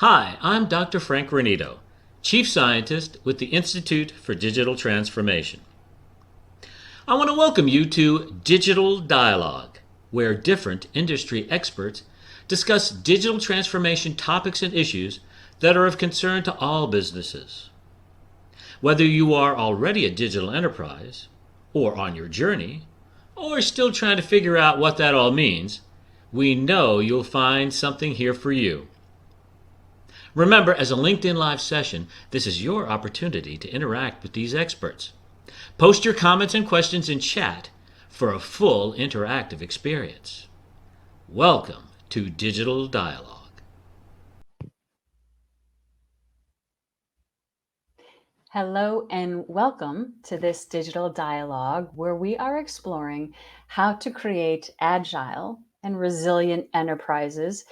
Hi, I'm Dr. Frank Granito, Chief Scientist with the Institute for Digital Transformation. I want to welcome you to Digital Dialogue, where different industry experts discuss digital transformation topics and issues that are of concern to all businesses. Whether you are already a digital enterprise, or on your journey, or still trying to figure out what that all means, we know you'll find something here for you. Remember, as a LinkedIn Live session, this is your opportunity to interact with these experts. Post your comments and questions in chat for a full interactive experience. Welcome to Digital Dialogue. Hello and welcome to this digital dialogue where we are exploring how to create agile and resilient enterprises,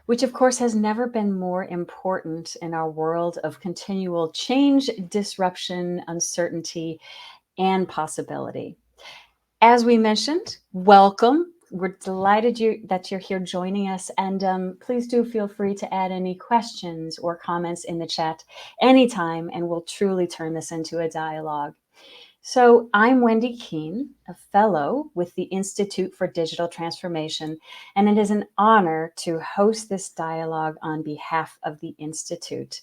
which of course has never been more important in our world of continual change, disruption, uncertainty, and possibility. As we mentioned, welcome. We're delighted that you're here joining us. And please do feel free to add any questions or comments in the chat anytime, and we'll truly turn this into a dialogue. So I'm Whynde Kuehn, a fellow with the Institute for Digital Transformation, and it is an honor to host this dialogue on behalf of the Institute.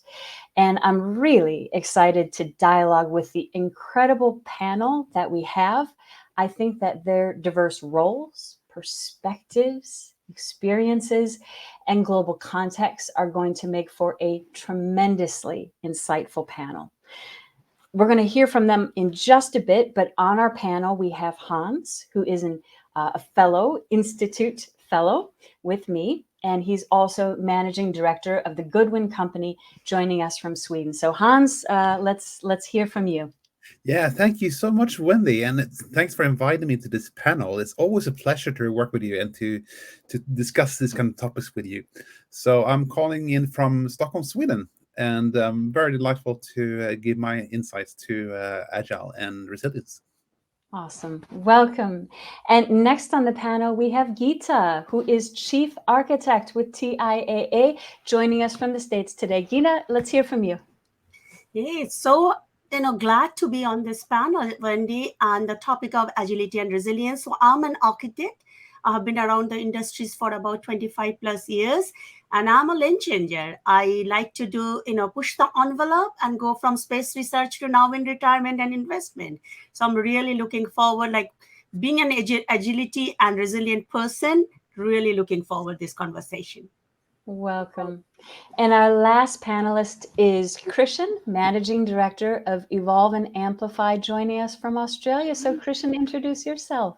And I'm really excited to dialogue with the incredible panel that we have. I think that their diverse roles, perspectives, experiences, and global contexts are going to make for a tremendously insightful panel. We're going to hear from them in just a bit, but on our panel, we have Hans, who is a fellow, Institute fellow with me, and he's also managing director of the Goodwin Company, joining us from Sweden. So Hans, let's hear from you. Yeah, thank you so much, Whynde, and thanks for inviting me to this panel. It's always a pleasure to work with you and to discuss these kind of topics with you. So I'm calling in from Stockholm, Sweden, and I'm very delightful to give my insights to Agile and resilience. Awesome. Welcome. And next on the panel, we have Geeta, who is Chief Architect with TIAA, joining us from the States today. Geeta, let's hear from you. Hey, so glad to be on this panel, Whynde, on the topic of agility and resilience. So I'm an architect. I've been around the industries for about 25 plus years, and I'm a lane changer. I like to do, push the envelope and go from space research to now in retirement and investment. So I'm really looking forward, like being an agility and resilient person, really looking forward to this conversation. Welcome. And our last panelist is Krishan, Managing Director of Evolve and Amplify, joining us from Australia. So Krishan, introduce yourself.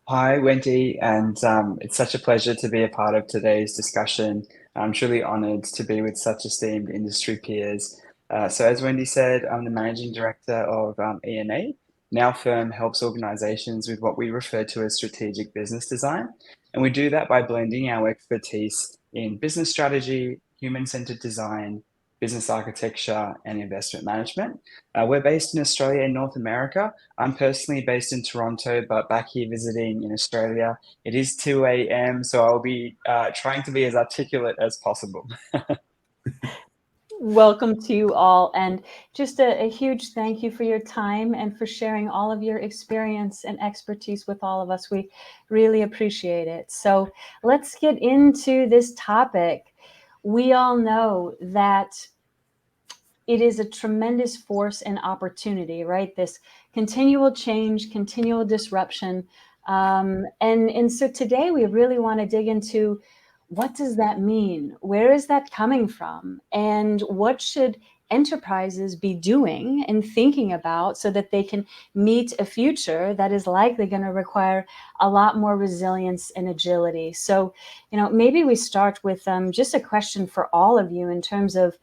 Hi, Whynde, and it's such a pleasure to be a part of today's discussion. I'm truly honored to be with such esteemed industry peers. So as Whynde said, I'm the Managing Director of ENA. Now firm helps organizations with what we refer to as strategic business design. And we do that by blending our expertise in business strategy, human-centered design, business architecture, and investment management. We're based in Australia and North America. I'm personally based in Toronto, but back here visiting in Australia. It is 2 a.m., so I'll be trying to be as articulate as possible. Welcome to you all, and just a huge thank you for your time and for sharing all of your experience and expertise with all of us. We really appreciate it. So let's get into this topic. We all know that it is a tremendous force and opportunity, right? This continual change, continual disruption. And so today we really want to dig into what does that mean? Where is that coming from? And what should enterprises be doing and thinking about so that they can meet a future that is likely going to require a lot more resilience and agility? So, maybe we start with just a question for all of you in terms of,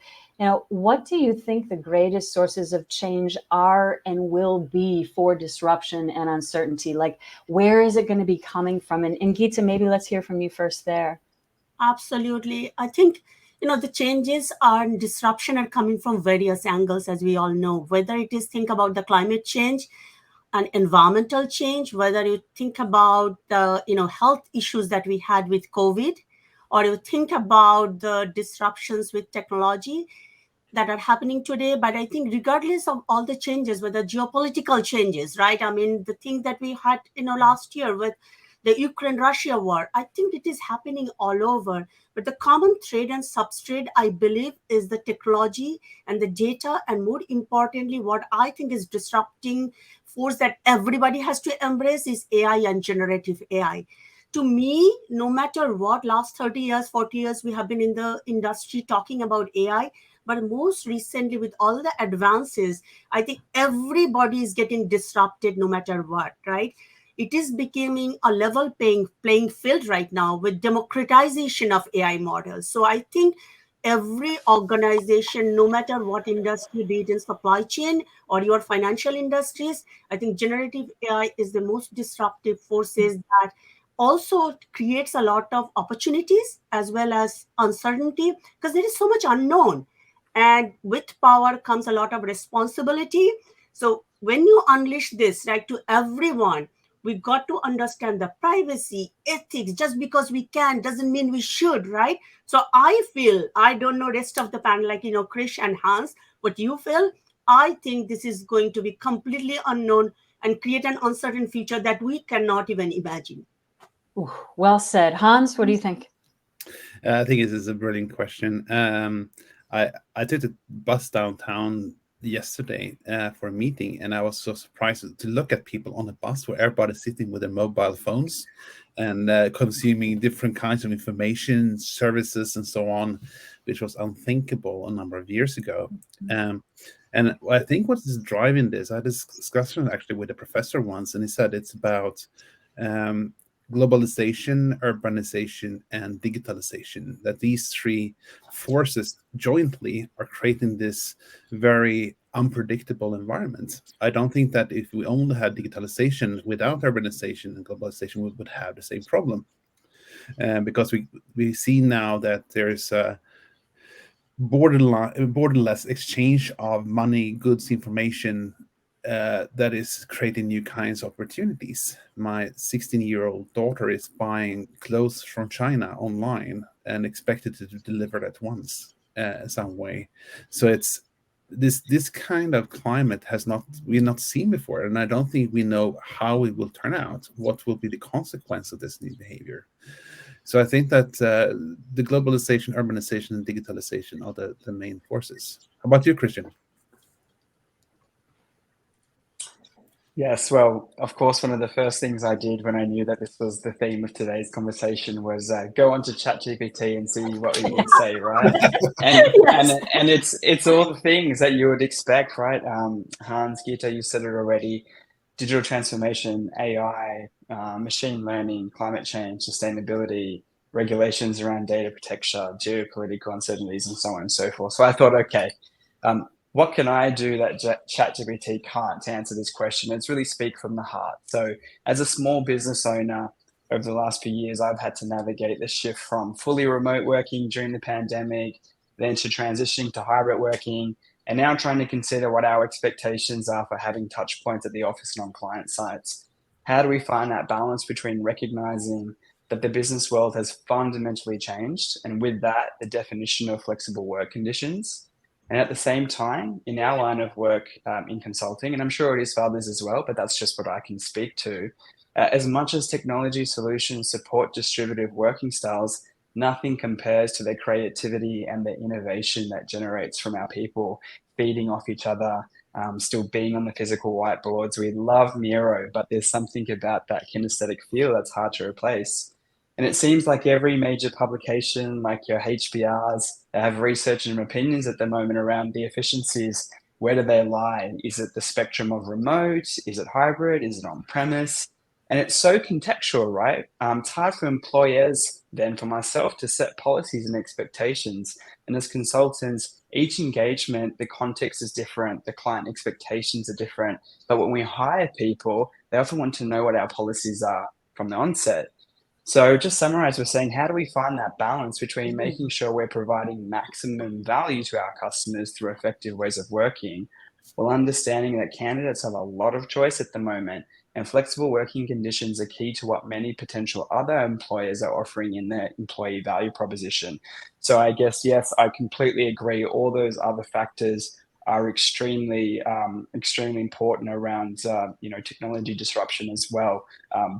what do you think the greatest sources of change are and will be for disruption and uncertainty? Like, where is it going to be coming from? And Geeta, maybe let's hear from you first there. Absolutely. I think, the changes and disruption are coming from various angles, as we all know, whether it is think about the climate change and environmental change, whether you think about the, health issues that we had with COVID, or you think about the disruptions with technology that are happening today. But I think regardless of all the changes, whether geopolitical changes, right? I mean, the thing that we had, last year with the Ukraine-Russia war, I think it is happening all over. But the common thread and substrate, I believe, is the technology and the data, and more importantly, what I think is disrupting force that everybody has to embrace is AI and generative AI. To me, no matter what, last 30 years, 40 years, we have been in the industry talking about AI. But most recently, with all the advances, I think everybody is getting disrupted no matter what, right? It is becoming a level playing field right now with democratization of AI models. So I think every organization, no matter what industry, be it in supply chain or your financial industries, I think generative AI is the most disruptive forces that also creates a lot of opportunities as well as uncertainty, because there is so much unknown. And with power comes a lot of responsibility. So when you unleash this, right, to everyone, we got to understand the privacy, ethics. Just because we can doesn't mean we should, right? So I feel, I don't know rest of the panel, like, Krish and Hans, what you feel. I think this is going to be completely unknown and create an uncertain future that we cannot even imagine. Ooh, well said. Hans, what do you think? I think this is a brilliant question. I took the bus downtown yesterday for a meeting, and I was so surprised to look at people on the bus where everybody's sitting with their mobile phones and consuming different kinds of information, services, and so on, which was unthinkable a number of years ago. And I think what is driving this, I had this discussion actually with a professor once, and he said it's about globalization, urbanization, and digitalization, that these three forces jointly are creating this very unpredictable environment. I don't think that if we only had digitalization without urbanization and globalization, we would have the same problem. Because we see now that there's a borderless exchange of money, goods, information, that is creating new kinds of opportunities. My 16-year-old daughter is buying clothes from China online and expected to deliver at once some way. So it's this kind of climate we've not seen before, and I don't think we know how it will turn out. What will be the consequence of this new behavior? So I think that the globalization, urbanization, and digitalization are the main forces. How about you, Krishan? Yes, well, of course, one of the first things I did when I knew that this was the theme of today's conversation was go onto ChatGPT and see what it would say, right? And Yes. and it's all the things that you would expect, right? Hans, Gita, you said it already. Digital transformation, AI, machine learning, climate change, sustainability, regulations around data protection, geopolitical uncertainties, and so on and so forth. So I thought, okay, what can I do that ChatGPT can't to answer this question? It's really speak from the heart. So as a small business owner, over the last few years, I've had to navigate the shift from fully remote working during the pandemic, then to transitioning to hybrid working, and now trying to consider what our expectations are for having touch points at the office and on client sites. How do we find that balance between recognizing that the business world has fundamentally changed, and with that, the definition of flexible work conditions? And at the same time, in our line of work in consulting, and I'm sure it is for others as well, but that's just what I can speak to, as much as technology solutions support distributive working styles, nothing compares to the creativity and the innovation that generates from our people feeding off each other, still being on the physical whiteboards. We love Miro, but there's something about that kinesthetic feel that's hard to replace. And it seems like every major publication, like your HBRs, they have research and opinions at the moment around the efficiencies. Where do they lie? Is it the spectrum of remote? Is it hybrid? Is it on premise? And it's so contextual, right? It's hard for employers, then for myself, to set policies and expectations. And as consultants, each engagement, the context is different, the client expectations are different. But when we hire people, they often want to know what our policies are from the onset. So just summarize, we're saying, how do we find that balance between making sure we're providing maximum value to our customers through effective ways of working, while understanding that candidates have a lot of choice at the moment and flexible working conditions are key to what many potential other employers are offering in their employee value proposition. So I guess, yes, I completely agree. All those other factors are extremely important around technology disruption as well.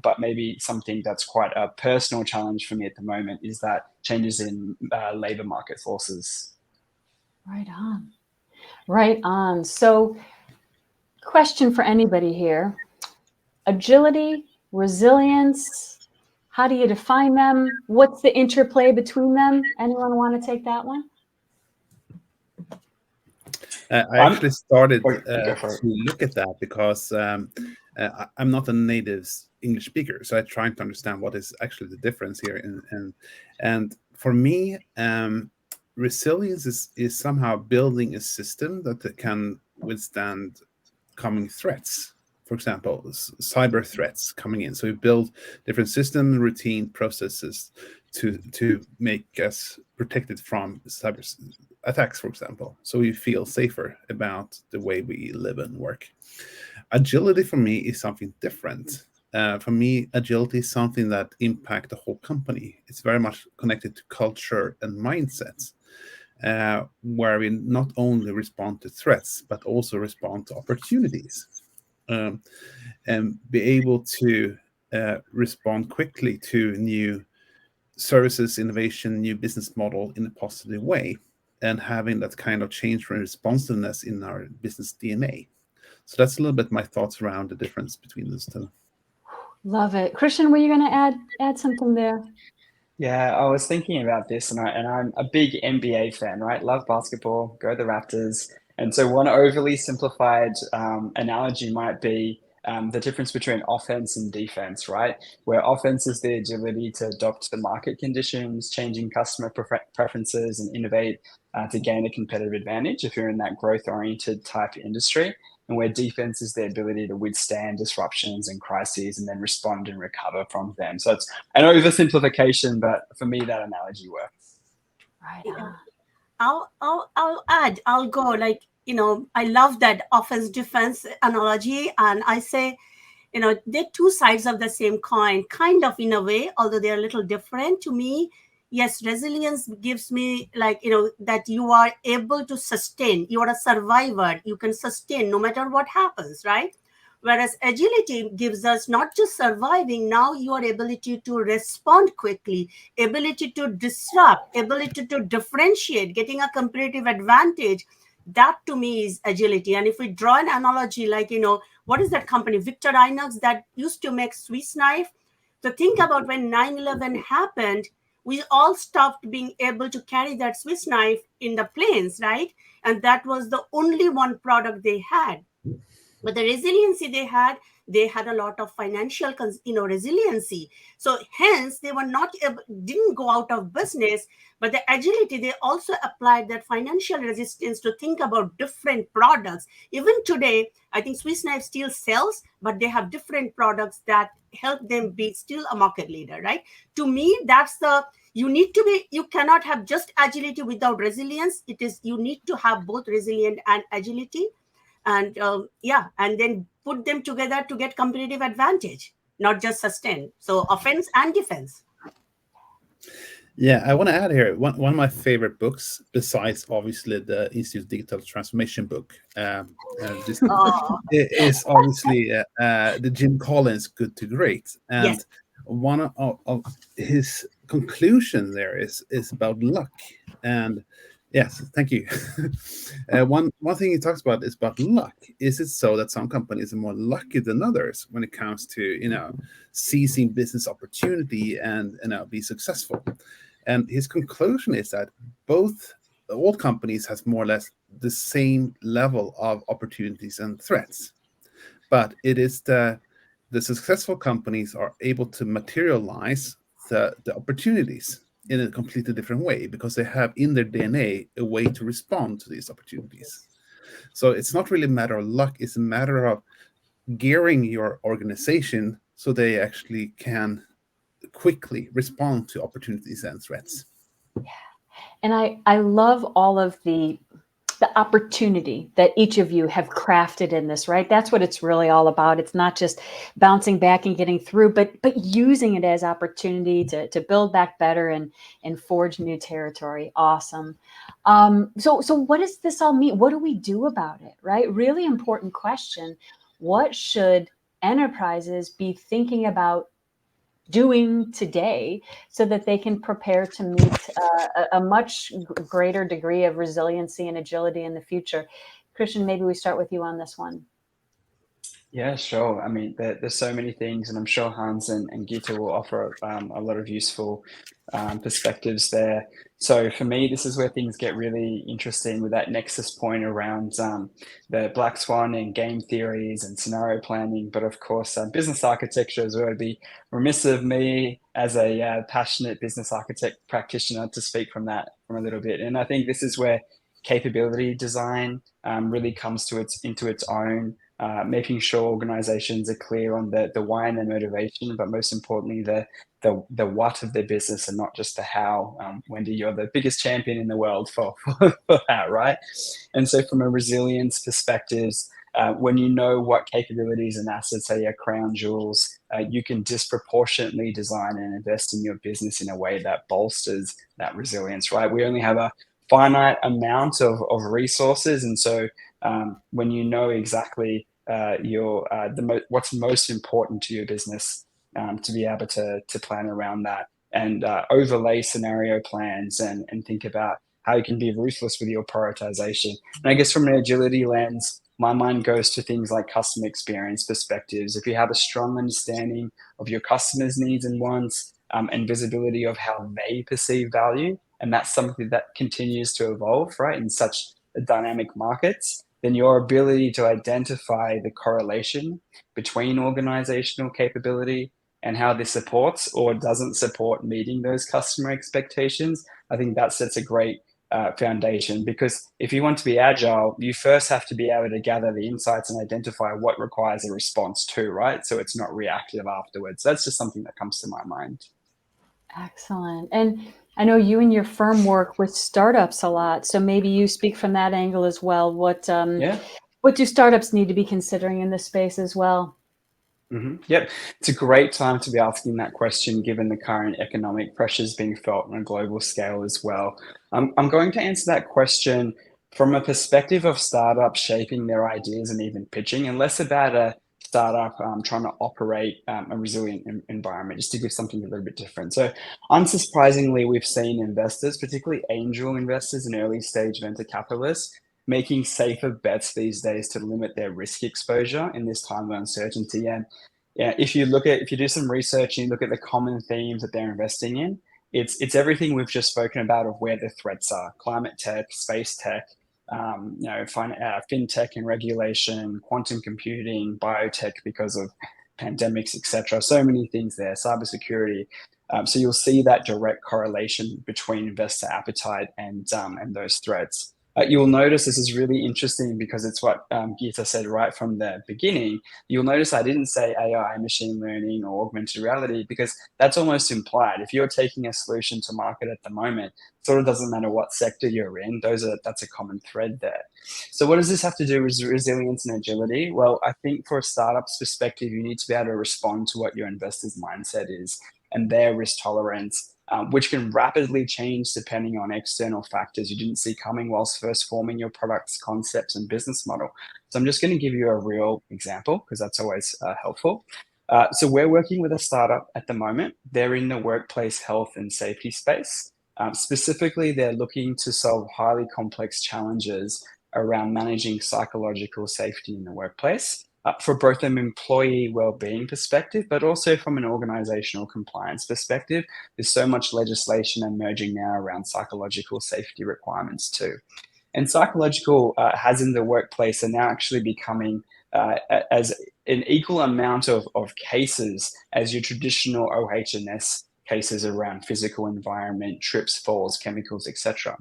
But maybe something that's quite a personal challenge for me at the moment is that changes in labor market forces. Right on. Right on. So, question for anybody here: agility, resilience, how do you define them? What's the interplay between them? Anyone want to take that one? I actually started Go to for it. look at that because I'm not a native English speaker, so I try to understand what is actually the difference here. And for me, resilience is somehow building a system that can withstand coming threats. For example, cyber threats coming in. So we build different system, routine processes to make us protected from cyber attacks, for example. So we feel safer about the way we live and work. Agility for me is something different. For me, agility is something that impacts the whole company. It's very much connected to culture and mindsets, where we not only respond to threats, but also respond to opportunities, and be able to respond quickly to new services, innovation, new business model in a positive way, and having that kind of change and responsiveness in our business DNA. So that's a little bit my thoughts around the difference between those two. Love it. Krishan, were you going to add something there? Yeah, I was thinking about this, and I'm a big NBA fan, right? Love basketball, go the Raptors. And so one overly simplified analogy might be the difference between offense and defense, right? Where offense is the agility to adopt the market conditions, changing customer preferences, and innovate to gain a competitive advantage if you're in that growth-oriented type industry. And where defense is the ability to withstand disruptions and crises and then respond and recover from them. So it's an oversimplification, but for me, that analogy works. Right Yeah. on. I'll add. I'll go like, I love that offense defense analogy, and I say, they're two sides of the same coin, kind of in a way, although they're a little different to me. Yes, resilience gives me like, that you are able to sustain. You are a survivor. You can sustain no matter what happens, right? Whereas agility gives us not just surviving, now your ability to respond quickly, ability to disrupt, ability to differentiate, getting a competitive advantage. That to me is agility. And if we draw an analogy, like, what is that company, Victorinox, that used to make Swiss knife? So think about when 9/11 happened, we all stopped being able to carry that Swiss knife in the planes, right? And that was the only one product they had. But the resiliency they had a lot of financial resiliency. So hence they were not didn't go out of business. But the agility, they also applied that financial resistance to think about different products. Even today, I think Swiss knife still sells, but they have different products that help them be still a market leader, right? To me, that's the you cannot have just agility without resilience. You need to have both resilient and agility, and and then put them together to get competitive advantage, not just sustain. So offense and defense. Yeah, I want to add here one of my favorite books, besides obviously the Institute Digital Transformation book, is obviously the Jim Collins Good to Great, and Yes. one of his conclusion there is about luck. And yes, thank you. One thing he talks about is about luck. Is it so that some companies are more lucky than others when it comes to seizing business opportunity and be successful? And his conclusion is that all companies has more or less the same level of opportunities and threats, but it is the successful companies are able to materialize the opportunities in a completely different way because they have in their DNA a way to respond to these opportunities. So it's not really a matter of luck, it's a matter of gearing your organization so they actually can quickly respond to opportunities and threats. And I love all of the the opportunity that each of you have crafted in this, right? That's what it's really all about. It's not just bouncing back and getting through, but using it as opportunity to build back better and forge new territory. Awesome. So what does this all mean? What do we do about it, right? Really important question. What should enterprises be thinking about doing today so that they can prepare to meet a much greater degree of resiliency and agility in the future? Krishan, maybe we start with you on this one. Yeah, sure. I mean, there's so many things, and I'm sure Hans and Gita will offer a lot of useful perspectives there. So for me, this is where things get really interesting with that nexus point around the black swan and game theories and scenario planning. But of course, business architecture is where it'd be remiss of me as a passionate business architect practitioner to speak from that from a little bit. And I think this is where capability design really comes into its own. Making sure organizations are clear on the why and the motivation, but most importantly, the what of their business and not just the how. Whynde, you're the biggest champion in the world for that, right? And so from a resilience perspective, when you know what capabilities and assets are your crown jewels, you can disproportionately design and invest in your business in a way that bolsters that resilience, right? We only have a finite amount of resources. And so when you know exactly what's most important to your business, to be able to plan around that and overlay scenario plans and think about how you can be ruthless with your prioritization. And I guess from an agility lens, my mind goes to things like customer experience perspectives. If you have a strong understanding of your customers' needs and wants and visibility of how they perceive value, and that's something that continues to evolve, right, in such dynamic markets, then your ability to identify the correlation between organizational capability and how this supports or doesn't support meeting those customer expectations, I think that sets a great foundation. Because if you want to be agile, you first have to be able to gather the insights and identify what requires a response to, right? So it's not reactive afterwards. That's just something that comes to my mind. Excellent. And I know you and your firm work with startups a lot, so maybe you speak from that angle as well. What do startups need to be considering in this space as well? Yep, it's a great time to be asking that question given the current economic pressures being felt on a global scale as well. I'm going to answer that question from a perspective of startups shaping their ideas and even pitching, and less about a startup trying to operate a resilient environment, just to give something a little bit different. So unsurprisingly, we've seen investors, particularly angel investors and early stage venture capitalists, making safer bets these days to limit their risk exposure in this time of uncertainty. And yeah, if you do some research and you look at the common themes that they're investing in, it's everything we've just spoken about of where the threats are: climate tech, space tech, fintech and regulation, quantum computing, biotech because of pandemics, etc. So many things there, cybersecurity. So you'll see that direct correlation between investor appetite and those threats. You'll notice this is really interesting because it's what Gita said right from the beginning. You'll notice I didn't say AI, machine learning, or augmented reality, because that's almost implied. If you're taking a solution to market at the moment, it sort of doesn't matter what sector you're in. That's a common thread there. So what does this have to do with resilience and agility? Well, I think for a startup's perspective, you need to be able to respond to what your investor's mindset is and their risk tolerance, which can rapidly change depending on external factors you didn't see coming whilst first forming your product's concepts and business model. So I'm just going to give you a real example because that's always helpful. So we're working with a startup at the moment. They're in the workplace health and safety space. Specifically, they're looking to solve highly complex challenges around managing psychological safety in the workplace. For both an employee well-being perspective, but also from an organizational compliance perspective. There's so much legislation emerging now around psychological safety requirements too. And psychological hazards in the workplace are now actually becoming as an equal amount of cases as your traditional OH&S cases around physical environment, trips, falls, chemicals, etc.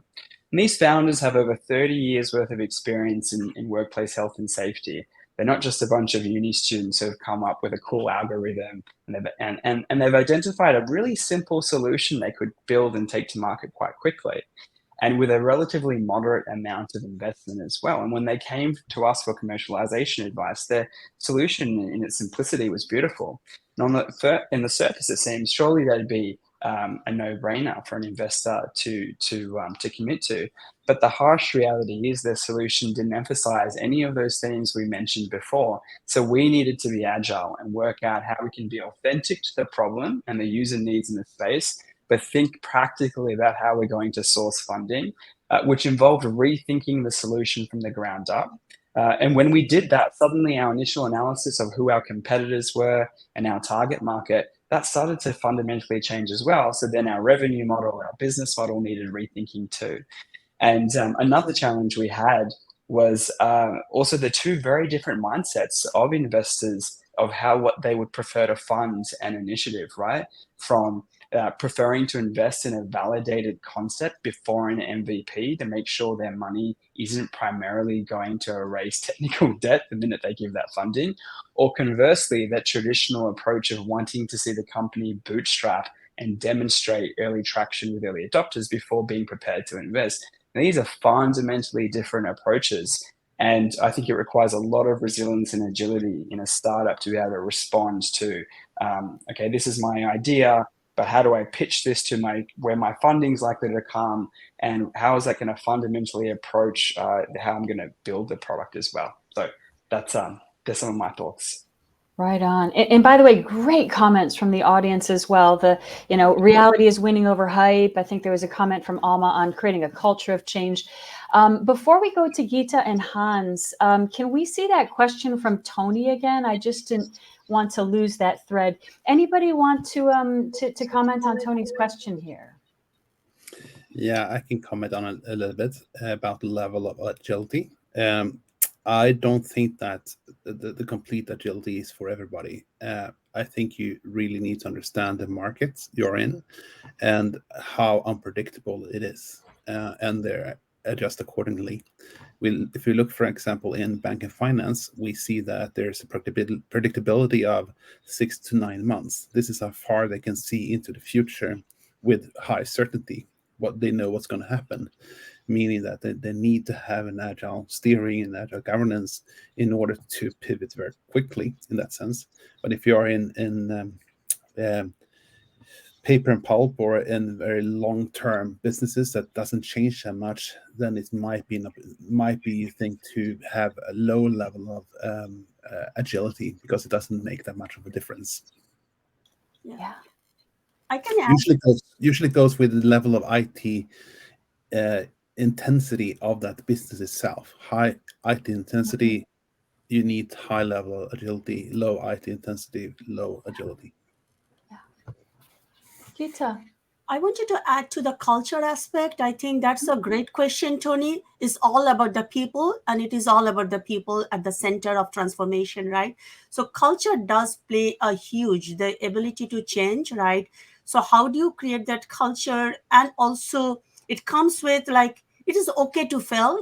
And these founders have over 30 years worth of experience in workplace health and safety. They're not just a bunch of uni students who have come up with a cool algorithm and they've identified a really simple solution they could build and take to market quite quickly. and with a relatively moderate amount of investment as well. And when they came to us for commercialization advice, their solution in its simplicity was beautiful. And in the surface, it seems surely that'd be a no-brainer for an investor to commit to. But the harsh reality is their solution didn't emphasize any of those themes we mentioned before. So we needed to be agile and work out how we can be authentic to the problem and the user needs in the space, but think practically about how we're going to source funding, which involved rethinking the solution from the ground up. And when we did that, suddenly our initial analysis of who our competitors were and our target market, that started to fundamentally change as well. So then our revenue model, our business model needed rethinking too. And another challenge we had was also the two very different mindsets of investors of what they would prefer to fund an initiative, right? From preferring to invest in a validated concept before an MVP to make sure their money isn't primarily going to erase technical debt the minute they give that funding, or conversely, that traditional approach of wanting to see the company bootstrap and demonstrate early traction with early adopters before being prepared to invest. And these are fundamentally different approaches. And I think it requires a lot of resilience and agility in a startup to be able to respond to, okay, this is my idea, but how do I pitch this to where my funding's likely to come, and how is that going to fundamentally approach how I'm going to build the product as well? So that's some of my thoughts. Right on. And by the way, great comments from the audience as well. Reality is winning over hype. I think there was a comment from Alma on creating a culture of change. Before we go to Geeta and Hans, can we see that question from Tony again? I just didn't want to lose that thread. Anybody want to comment on Tony's question here? Yeah, I can comment on it a little bit about the level of agility. I don't think that the complete agility is for everybody. I think you really need to understand the markets you're in and how unpredictable it is, and adjust accordingly. If we look, for example, in bank and finance, we see that there's a predictability of 6 to 9 months. This is how far they can see into the future with high certainty. They know what's going to happen, meaning that they need to have an agile steering and agile governance in order to pivot very quickly in that sense. But if you are in paper and pulp or in very long-term businesses that doesn't change that much, then it might be you think to have a low level of agility because it doesn't make that much of a difference. Yeah. I can add. Usually goes with the level of IT intensity of that business itself. High IT intensity, you need high level of agility. Low IT intensity, low agility. Yeah. Geeta, I wanted to add to the culture aspect. I think that's a great question, Tony. It's all about the people, and it is all about the people at the center of transformation, right? So culture does play the ability to change, right? So how do you create that culture? And also it comes with it is okay to fail.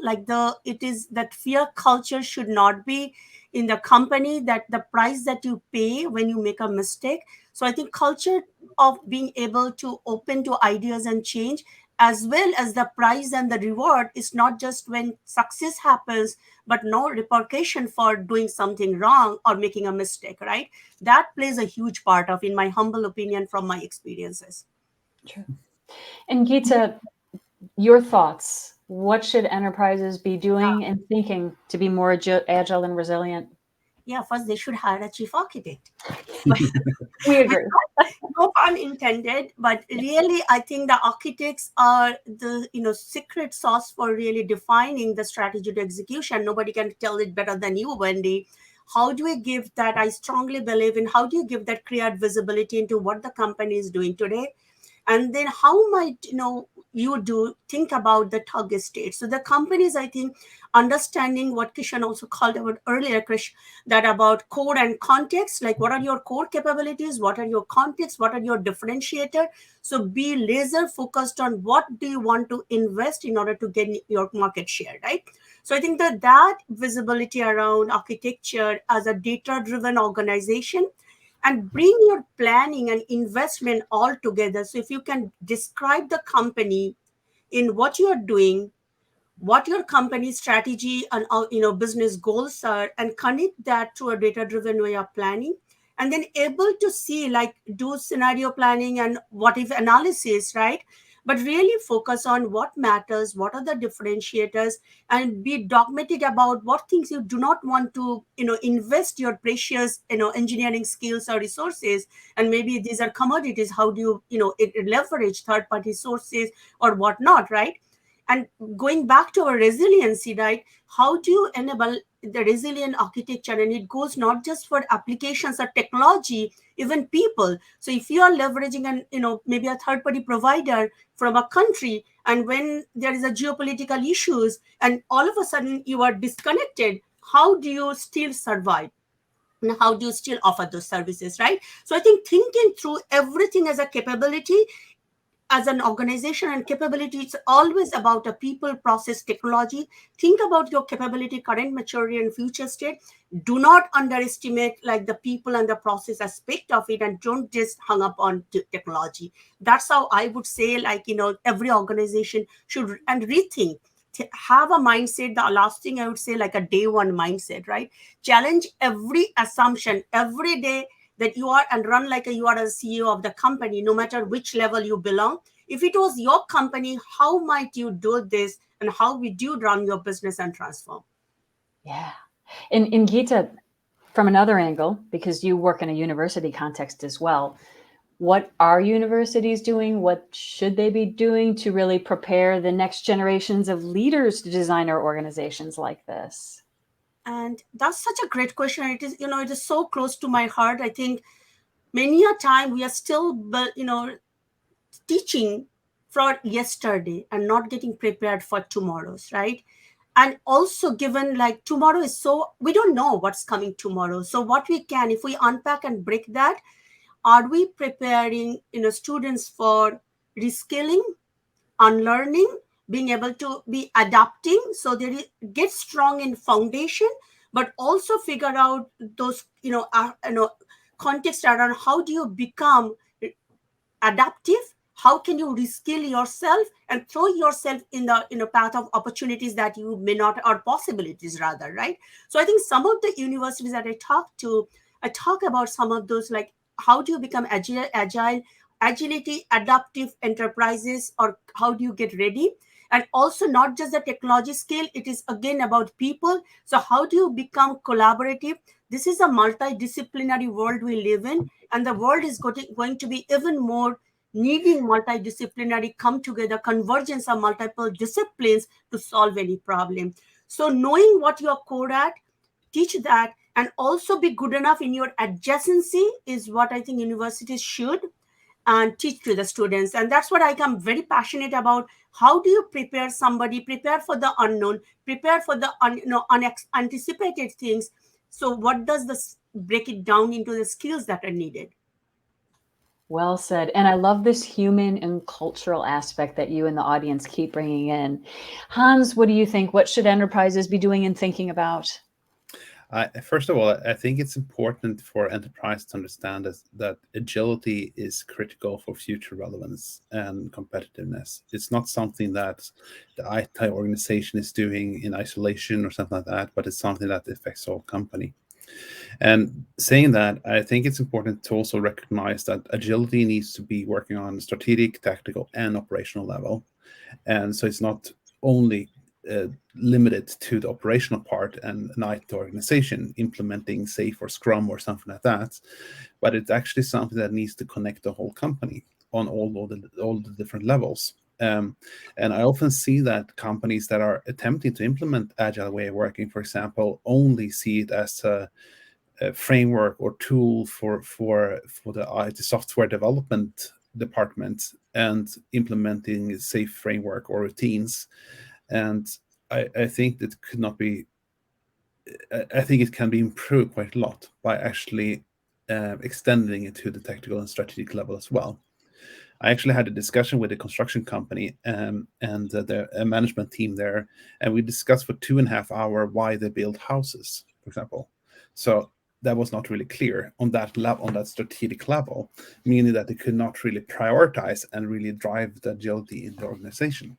It is that fear culture should not be in the company, that the price that you pay when you make a mistake. So I think culture of being able to open to ideas and change, as well as the prize and the reward, is not just when success happens, but no repercussion for doing something wrong or making a mistake, right? That plays a huge part of, in my humble opinion, from my experiences. True. And Geeta, your thoughts. What should enterprises be doing and thinking to be more agile and resilient? Yeah, first they should hire a chief architect. We agree. No pun intended, but really, I think the architects are the secret sauce for really defining the strategy to execution. Nobody can tell it better than you, Whynde. How do we give that? I strongly believe in how do you give that clear visibility into what the company is doing today, and then how might you think about the target state. So the companies, I think, understanding what Krishan also called out earlier, Krish, that about core and context, like what are your core capabilities, what are your contexts, what are your differentiator. So be laser focused on what do you want to invest in order to get your market share, right? So I think that visibility around architecture as a data-driven organization, and bring your planning and investment all together. So if you can describe the company in what you are doing, what your company strategy and business goals are, and connect that to a data-driven way of planning, and then able to see, like, do scenario planning and what if analysis, right? But really focus on what matters, what are the differentiators, and be dogmatic about what things you do not want to invest your precious engineering skills or resources. And maybe these are commodities. How do leverage third party sources or whatnot, right? And going back to our resiliency, right? How do you enable the resilient architecture? And it goes not just for applications or technology, even people. So if you are leveraging maybe a third party provider from a country, and when there is a geopolitical issues and all of a sudden you are disconnected, how do you still survive? And how do you still offer those services, right? So I think thinking through everything as a capability, as an organization and capability, it's always about a people, process, technology. Think about your capability, current maturity, and future state. Do not underestimate like the people and the process aspect of it, and don't just hung up on technology. That's how I would say, like, every organization should and rethink. Have a mindset. The last thing I would say, like a day one mindset, right? Challenge every assumption every day that you are, and run like you are a CEO of the company, no matter which level you belong. If it was your company, how might you do this, and how would you run your business and transform? Yeah. In Gita, from another angle, because you work in a university context as well, what are universities doing? What should they be doing to really prepare the next generations of leaders to design our organizations like this? And that's such a great question. It is, it is so close to my heart. I think many a time we are still, teaching for yesterday and not getting prepared for tomorrow's, right? And also, given like tomorrow is so, we don't know what's coming tomorrow. So what we can, if we unpack and break that, are we preparing students for reskilling, unlearning, being able to be adapting, so they get strong in foundation, but also figure out those context around how do you become adaptive, how can you reskill yourself and throw yourself in the path of opportunities that you may not, or possibilities rather, right? So I think some of the universities that I talk to, I talk about some of those, like how do you become agile, agility, adaptive enterprises, or how do you get ready? And also not just the technology skill, it is again about people. So how do you become collaborative? This is a multidisciplinary world we live in, and the world is going to be even more needing multidisciplinary come together, convergence of multiple disciplines to solve any problem. So knowing what you're core at, teach that, and also be good enough in your adjacency is what I think universities should and teach to the students. And that's what I am very passionate about. How do you prepare somebody, prepare for the unknown, prepare for the unanticipated things? So what does this break it down into the skills that are needed? Well said. And I love this human and cultural aspect that you and the audience keep bringing in. Hans, what do you think? What should enterprises be doing and thinking about? First of all, I think it's important for enterprise to understand that agility is critical for future relevance and competitiveness. It's not something that the IT organization is doing in isolation or something like that, but it's something that affects the whole company. And saying that, I think it's important to also recognize that agility needs to be working on strategic, tactical, and operational level. And so it's not only limited to the operational part and an IT organization implementing SAFe or Scrum or something like that, but it's actually something that needs to connect the whole company on all the different levels. And I often see that companies that are attempting to implement agile way of working, for example, only see it as a framework or tool for the IT software development department and implementing SAFe framework or routines. And I think that could not be. I think it can be improved quite a lot by actually extending it to the tactical and strategic level as well. I actually had a discussion with a construction company and the management team there, and we discussed for 2.5 hours why they build houses, for example. So that was not really clear on that level, on that strategic level, meaning that they could not really prioritize and really drive the agility in the organization.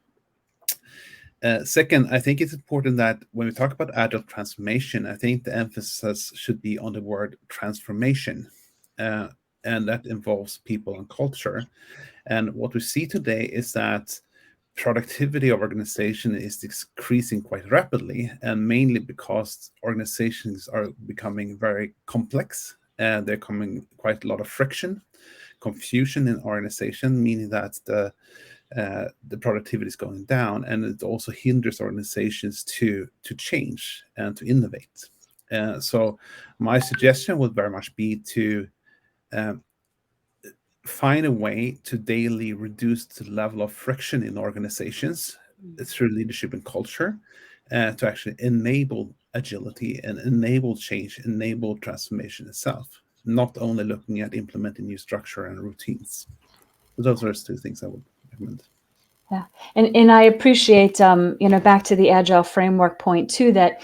Second, I think it's important that when we talk about agile transformation, I think the emphasis should be on the word transformation, and that involves people and culture. And what we see today is that productivity of organization is decreasing quite rapidly, and mainly because organizations are becoming very complex, and they're coming quite a lot of friction, confusion in organization, meaning that the productivity is going down, and it also hinders organizations to change and to innovate. So my suggestion would very much be to find a way to daily reduce the level of friction in organizations through leadership and culture, to actually enable agility and enable change, enable transformation itself, not only looking at implementing new structure and routines. So those are two things I would recommend. Yeah, and I appreciate, back to the Agile framework point too, that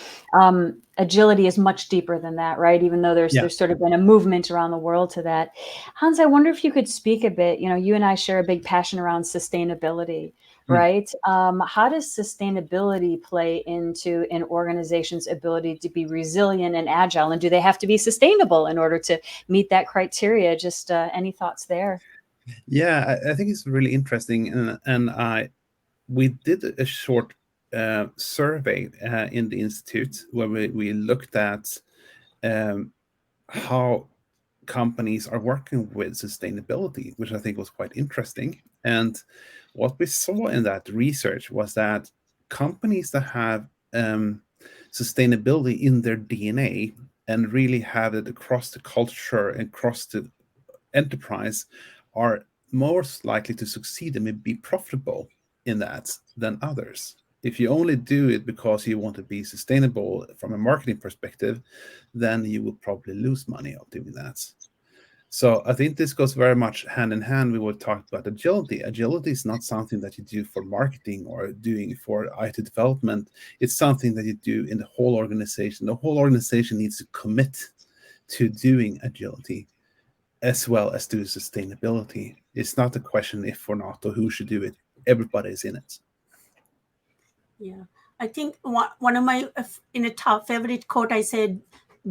agility is much deeper than that, right? Even though there's sort of been a movement around the world to that. Hans, I wonder if you could speak a bit, you and I share a big passion around sustainability, right? How does sustainability play into an organization's ability to be resilient and agile? And do they have to be sustainable in order to meet that criteria? Just any thoughts there? Yeah, I think it's really interesting, and we did a short survey in the institute where we looked at how companies are working with sustainability, which I think was quite interesting. And what we saw in that research was that companies that have sustainability in their DNA and really have it across the culture and across the enterprise are most likely to succeed and be profitable in that than others. If you only do it because you want to be sustainable from a marketing perspective, then you will probably lose money of doing that. So I think this goes very much hand in hand with what we talked about agility. Agility is not something that you do for marketing or doing for IT development. It's something that you do in the whole organization. The whole organization needs to commit to doing agility as well as do sustainability. It's not a question if or not or who should do it. Everybody is in it. Yeah, I think one of my favorite quote, I said,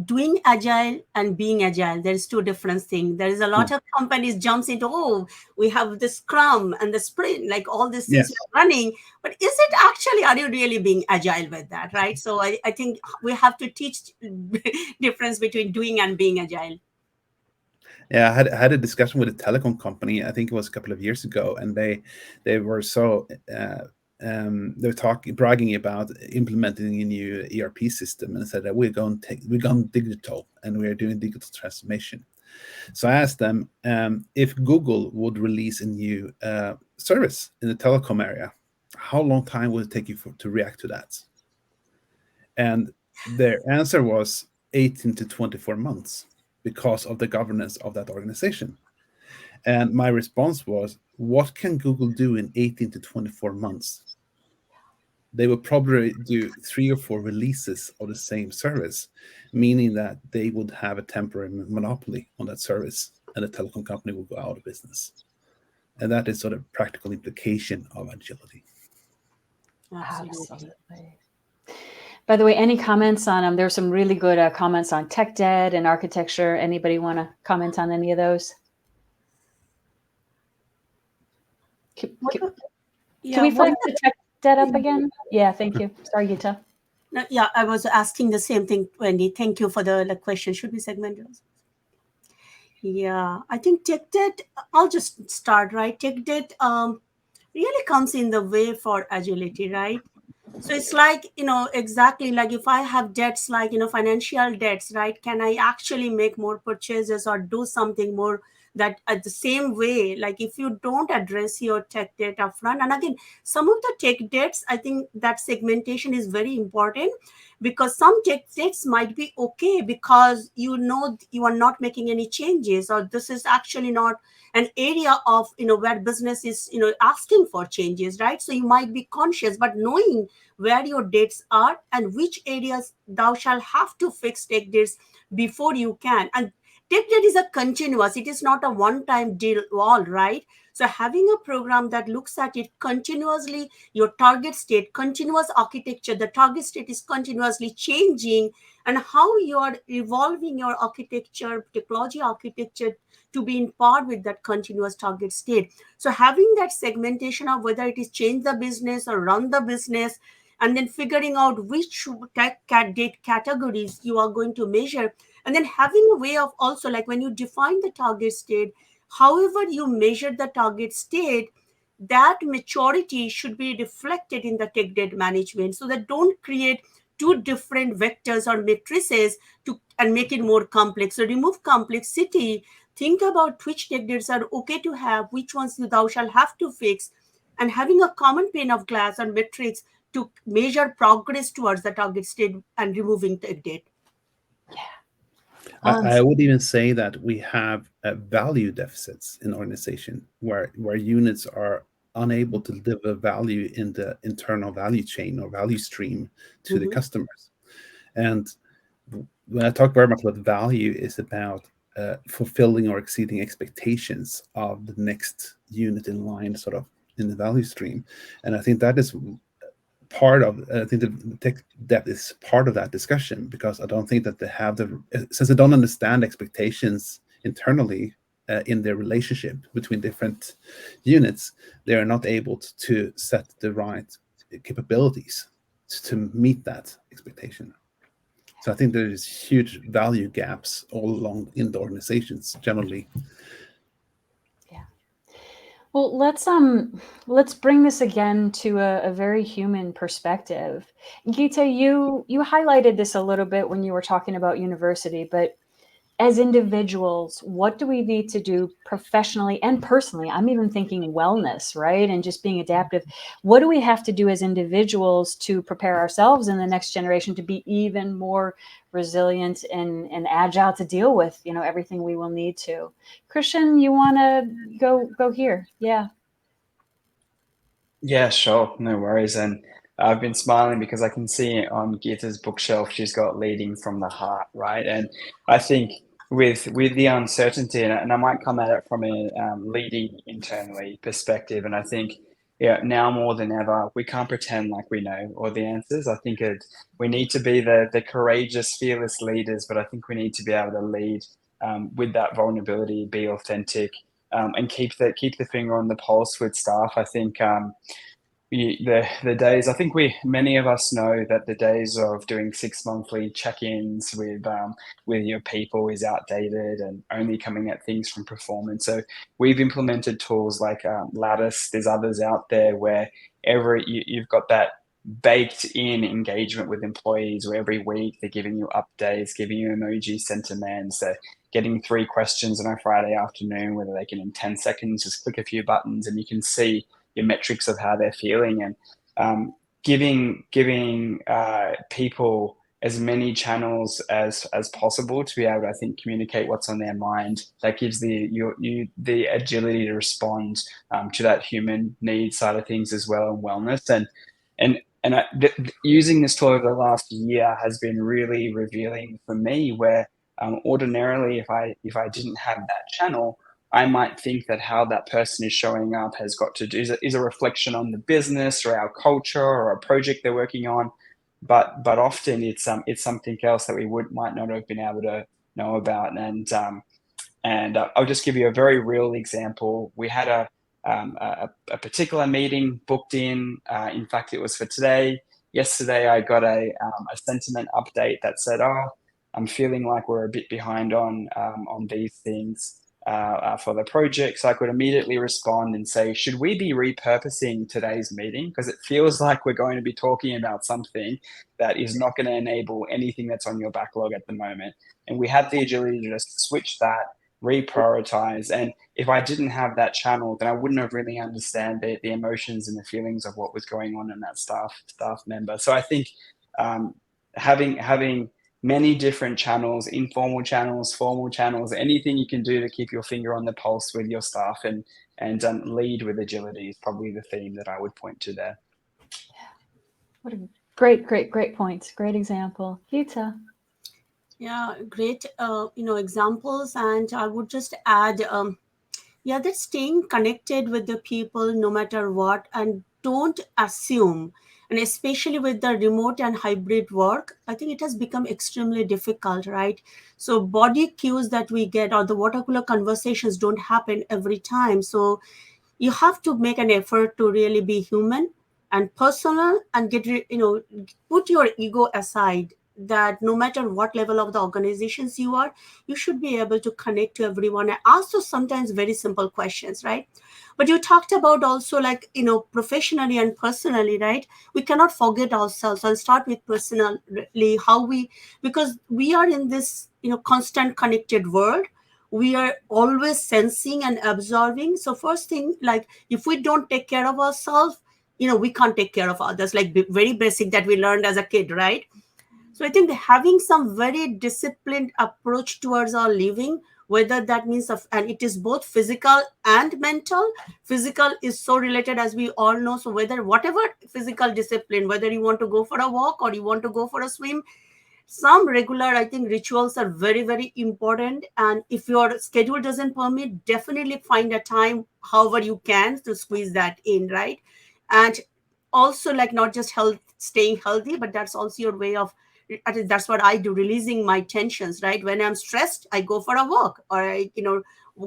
doing agile and being agile, there's two different things. There is a lot of companies jumps into, we have the scrum and the sprint, like all these things running, but is it actually, are you really being agile with that, right? So I think we have to teach difference between doing and being agile. Yeah, I had a discussion with a telecom company, I think it was a couple of years ago, and they were so they're bragging about implementing a new ERP system, and said that we're going digital and we are doing digital transformation. So I asked them if Google would release a new service in the telecom area, how long time would it take you to react to that? And their answer was 18 to 24 months because of the governance of that organization. And my response was, what can Google do in 18 to 24 months? They will probably do 3 or 4 releases of the same service, meaning that they would have a temporary monopoly on that service, and the telecom company will go out of business. And that is sort of practical implication of agility. Absolutely. By the way, any comments on there were some really good comments on tech debt and architecture. Anybody want to comment on any of those? Can we flag the tech debt up again? Yeah, thank you. Sorry, Gita. No, yeah, I was asking the same thing, Whynde. Thank you for the question. Should we segment those? Yeah, I think tech debt, I'll just start, right? Tech debt really comes in the way for agility, right? So it's like, exactly like if I have debts, like, financial debts, right? Can I actually make more purchases or do something more that at the same way, like if you don't address your tech debt upfront, and again, some of the tech debts, I think that segmentation is very important, because some tech debts might be okay because you are not making any changes, or this is actually not an area of where business is asking for changes, right? So you might be conscious, but knowing where your debts are and which areas thou shall have to fix tech debts before you can, and Tech debt is a continuous, it is not a one-time deal all, right? So having a program that looks at it continuously, your target state, continuous architecture, the target state is continuously changing, and how you are evolving your architecture, technology architecture to be in par with that continuous target state. So having that segmentation of whether it is change the business or run the business, and then figuring out which date categories you are going to measure, and then having a way of also, like when you define the target state, however you measure the target state, that maturity should be reflected in the tech debt management, so that don't create two different vectors or matrices and make it more complex. So remove complexity, think about which tech debts are okay to have, which ones thou shall have to fix, and having a common pane of glass or metrics to measure progress towards the target state and removing tech debt. I would even say that we have value deficits in organization where units are unable to deliver value in the internal value chain or value stream to the customers. And when I talk very much about value, is about fulfilling or exceeding expectations of the next unit in line, sort of in the value stream. And I think that is part of, I think the tech debt is part of that discussion, because I don't think that they have since they don't understand expectations internally in their relationship between different units, they are not able to set the right capabilities to meet that expectation. So I think there is huge value gaps all along in the organizations generally. Well, let's bring this again to a very human perspective. Geeta, you highlighted this a little bit when you were talking about university, but as individuals, what do we need to do professionally and personally? I'm even thinking wellness, right? And just being adaptive. What do we have to do as individuals to prepare ourselves in the next generation to be even more resilient and agile to deal with, everything we will need to? Krishan, you want to go here? Yeah. Yeah, sure. No worries. And I've been smiling because I can see on Geeta's bookshelf, she's got leading from the heart, right? And I think with the uncertainty, and I might come at it from a leading internally perspective, and I think now more than ever, we can't pretend like we know all the answers. I think we need to be the courageous, fearless leaders, but I think we need to be able to lead with that vulnerability, be authentic, and keep the finger on the pulse with staff. I think the days, I think many of us know that the days of doing 6 monthly check-ins with your people is outdated and only coming at things from performance. So we've implemented tools like Lattice. There's others out there where you've got that baked in engagement with employees, where every week they're giving you updates, giving you emoji sentiments, they're getting 3 questions on a Friday afternoon, whether they can in 10 seconds just click a few buttons and you can see your metrics of how they're feeling, and giving people as many channels as possible to be able to, I think, communicate what's on their mind. That gives you the agility to respond to that human need side of things as well, and wellness. And using this tool over the last year has been really revealing for me, where ordinarily if I didn't have that channel, I might think that how that person is showing up has got to do is a reflection on the business or our culture or a project they're working on, but often it's something else that we might not have been able to know about. And I'll just give you a very real example. We had a particular meeting booked in. In fact, it was for today. Yesterday, I got a sentiment update that said, "Oh, I'm feeling like we're a bit behind on these things for the project." So I could immediately respond and say, should we be repurposing today's meeting? Because it feels like we're going to be talking about something that is not going to enable anything that's on your backlog at the moment. And we had the agility to just switch that, reprioritize. And if I didn't have that channel, then I wouldn't have really understand the emotions and the feelings of what was going on in that staff member. So I think having many different channels, informal channels, formal channels, anything you can do to keep your finger on the pulse with your staff and lead with agility is probably the theme that I would point to there. What a great point. Great example. Geeta. Yeah, great, examples. And I would just add, that staying connected with the people no matter what, and don't assume. And especially with the remote and hybrid work, I think it has become extremely difficult, right? So body cues that we get, or the water cooler conversations, don't happen every time. So you have to make an effort to really be human and personal, and put your ego aside, that no matter what level of the organizations you are, you should be able to connect to everyone and ask those sometimes very simple questions, right? But you talked about also, like, professionally and personally, right? We cannot forget ourselves. I'll start with personally, how we, because we are in this constant connected world, we are always sensing and absorbing. So first thing, like, if we don't take care of ourselves, we can't take care of others, like very basic that we learned as a kid, right? So I think having some very disciplined approach towards our living, whether that means and it is both physical and mental. Physical is so related, as we all know. So whatever physical discipline, whether you want to go for a walk or you want to go for a swim, some regular, I think, rituals are very, very important. And if your schedule doesn't permit, definitely find a time, however you can, to squeeze that in, right? And also, like, not just staying healthy, but that's also your way of, I think that's what I do, releasing my tensions, right? When I'm stressed, I go for a walk, or I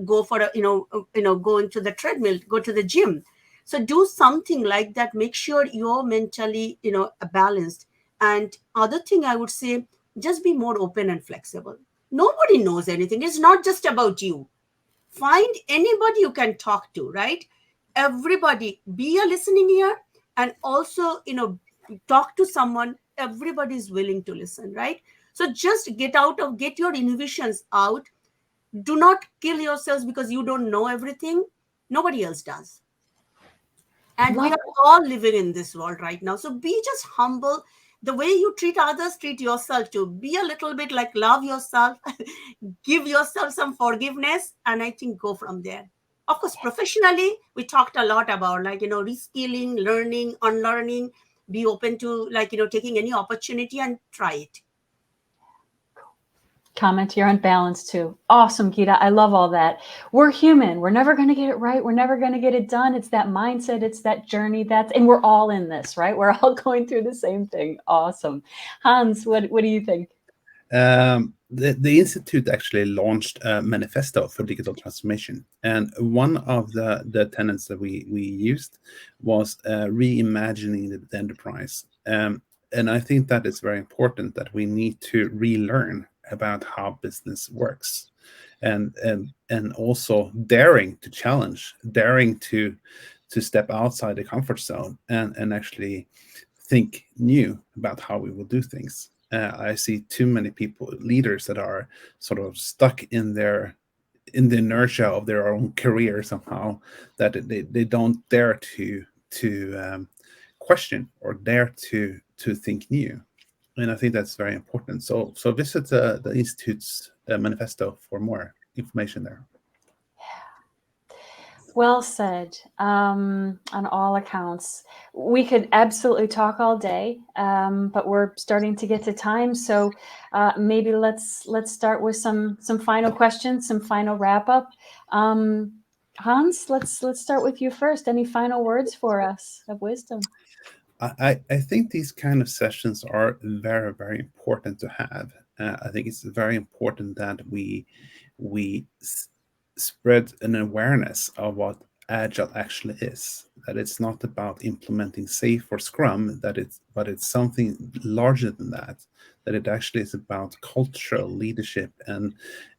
go for a go into the treadmill, go to the gym. So do something like that. Make sure you're mentally balanced. And other thing I would say, just be more open and flexible. Nobody knows anything. It's not just about you. Find anybody you can talk to, right? Everybody, be a listening ear, and also talk to someone. Everybody is willing to listen, right? So just get your inhibitions out. Do not kill yourselves because you don't know everything. Nobody else does. And we Love are all living in this world right now. So be just humble. The way you treat others, treat yourself too. Be a little bit like, love yourself, give yourself some forgiveness, and I think go from there. Of course, professionally, we talked a lot about, like, reskilling, learning, unlearning. Be open to, like, taking any opportunity and try it. comment here on balance too. Awesome, Geeta. I love all that. We're human. We're never going to get it right. We're never going to get it done. It's that mindset. It's that journey. And we're all in this, right? We're all going through the same thing. Awesome. Hans, what do you think? The Institute actually launched a manifesto for digital transformation. And one of the tenets that we used was reimagining the enterprise. And I think that is very important, that we need to relearn about how business works, and also daring to challenge, daring to step outside the comfort zone, and actually think new about how we will do things. I see too many leaders that are sort of stuck in the inertia of their own career somehow, that they don't dare to question or dare to think new. And I think that's very important. So visit the Institute's manifesto for more information there. Well said, on all accounts. We could absolutely talk all day, but we're starting to get to time. So maybe let's start with some final questions, some final wrap up. Hans, let's start with you first. Any final words for us of wisdom? I think these kind of sessions are very, very important to have. I think it's very important that we spread an awareness of what Agile actually is. That it's not about implementing SAFe or Scrum, but it's something larger than that. That it actually is about cultural leadership and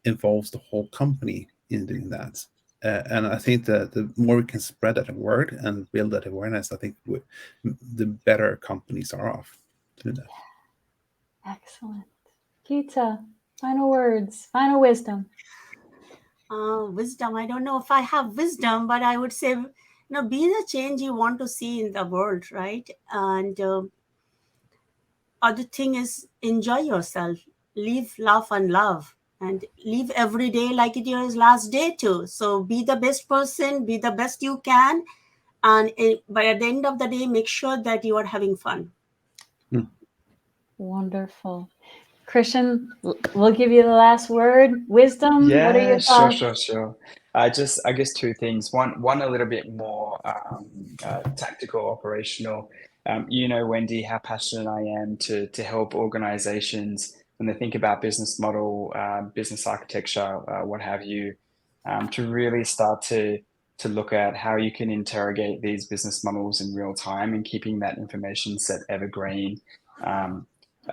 involves the whole company in doing that. And I think that the more we can spread that word and build that awareness, I think the better companies are off to do that. Excellent. Geeta, final words, final wisdom. Wisdom. I don't know if I have wisdom, but I would say, be the change you want to see in the world, right? And other thing is, enjoy yourself, live, laugh, and love. And live every day like it is last day too. So be the best person, be the best you can. And but at the end of the day, make sure that you are having fun. Wonderful. Krishan, we'll give you the last word. Wisdom, what are your thoughts? Sure. I guess two things. One a little bit more tactical, operational. You know, Whynde, how passionate I am to help organizations when they think about business model, business architecture, what have you, to really start to look at how you can interrogate these business models in real time and keeping that information set evergreen.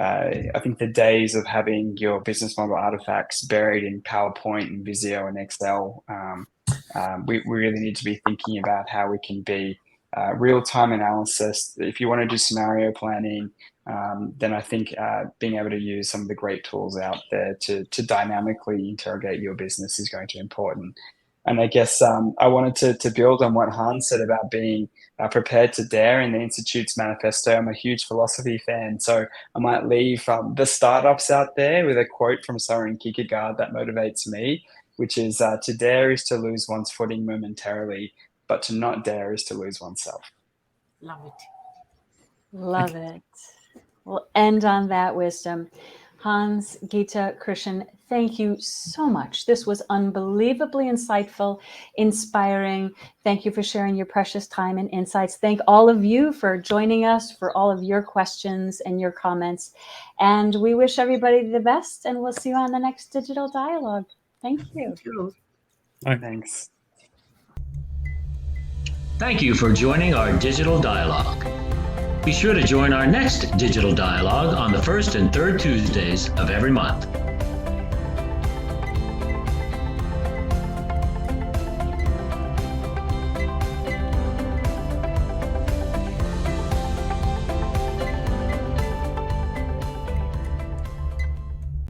I think the days of having your business model artifacts buried in PowerPoint and Visio and Excel, we really need to be thinking about how we can be real-time analysis. If you want to do scenario planning, then I think being able to use some of the great tools out there to dynamically interrogate your business is going to be important. And I guess I wanted to build on what Hans said about being prepared to dare in the Institute's manifesto. I'm a huge philosophy fan, so I might leave the startups out there with a quote from Søren Kierkegaard that motivates me, which is, to dare is to lose one's footing momentarily, but to not dare is to lose oneself. Love it. Love it. We'll end on that wisdom. Hans, Gita, Krishan, thank you so much. This was unbelievably insightful, inspiring. Thank you for sharing your precious time and insights. Thank all of you for joining us, for all of your questions and your comments. And we wish everybody the best, and we'll see you on the next Digital Dialogue. Thank you. Thank you. Thanks. Thank you for joining our Digital Dialogue. Be sure to join our next Digital Dialogue on the first and third Tuesdays of every month.